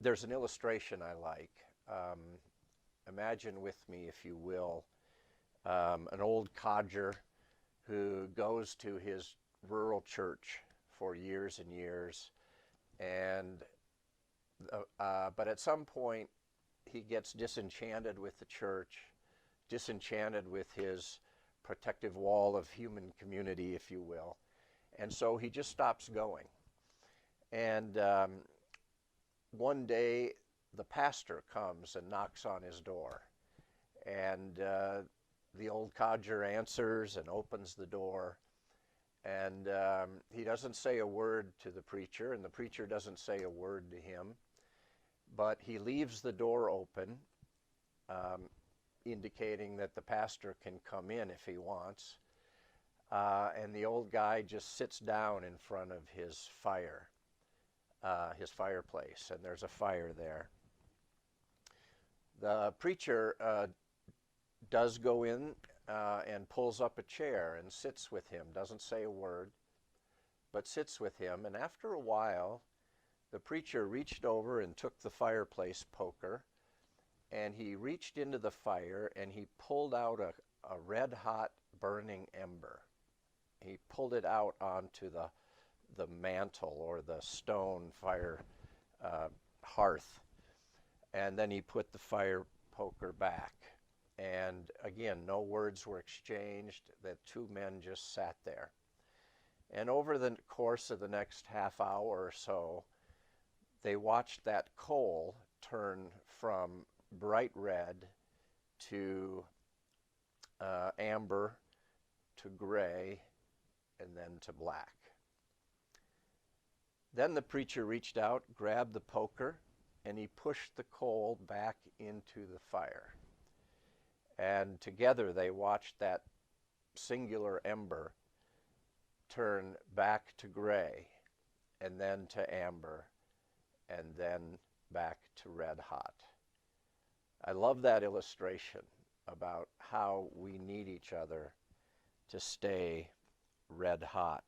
There's an illustration I like. Imagine with me, if you will, an old codger who goes to his rural church for years and years, and but at some point he gets disenchanted with the church, disenchanted with his protective wall of human community, if you will, and so he just stops going. And one day, the pastor comes and knocks on his door, and the old codger answers and opens the door, and he doesn't say a word to the preacher, and the preacher doesn't say a word to him, but he leaves the door open, um, indicating that the pastor can come in if he wants, and the old guy just sits down in front of his fireplace, and there's a fire there. The preacher does go in and pulls up a chair and sits with him, doesn't say a word, but sits with him. And after a while, the preacher reached over and took the fireplace poker, and he reached into the fire and he pulled out a red hot burning ember. He pulled it out onto the mantle or the stone fire hearth, and then he put the fire poker back. And again, no words were exchanged. The two men just sat there. And over the course of the next half hour or so, they watched that coal turn from bright red to amber to gray and then to black. Then the preacher reached out, grabbed the poker, and he pushed the coal back into the fire. And together they watched that singular ember turn back to gray, and then to amber, and then back to red hot. I love that illustration about how we need each other to stay red hot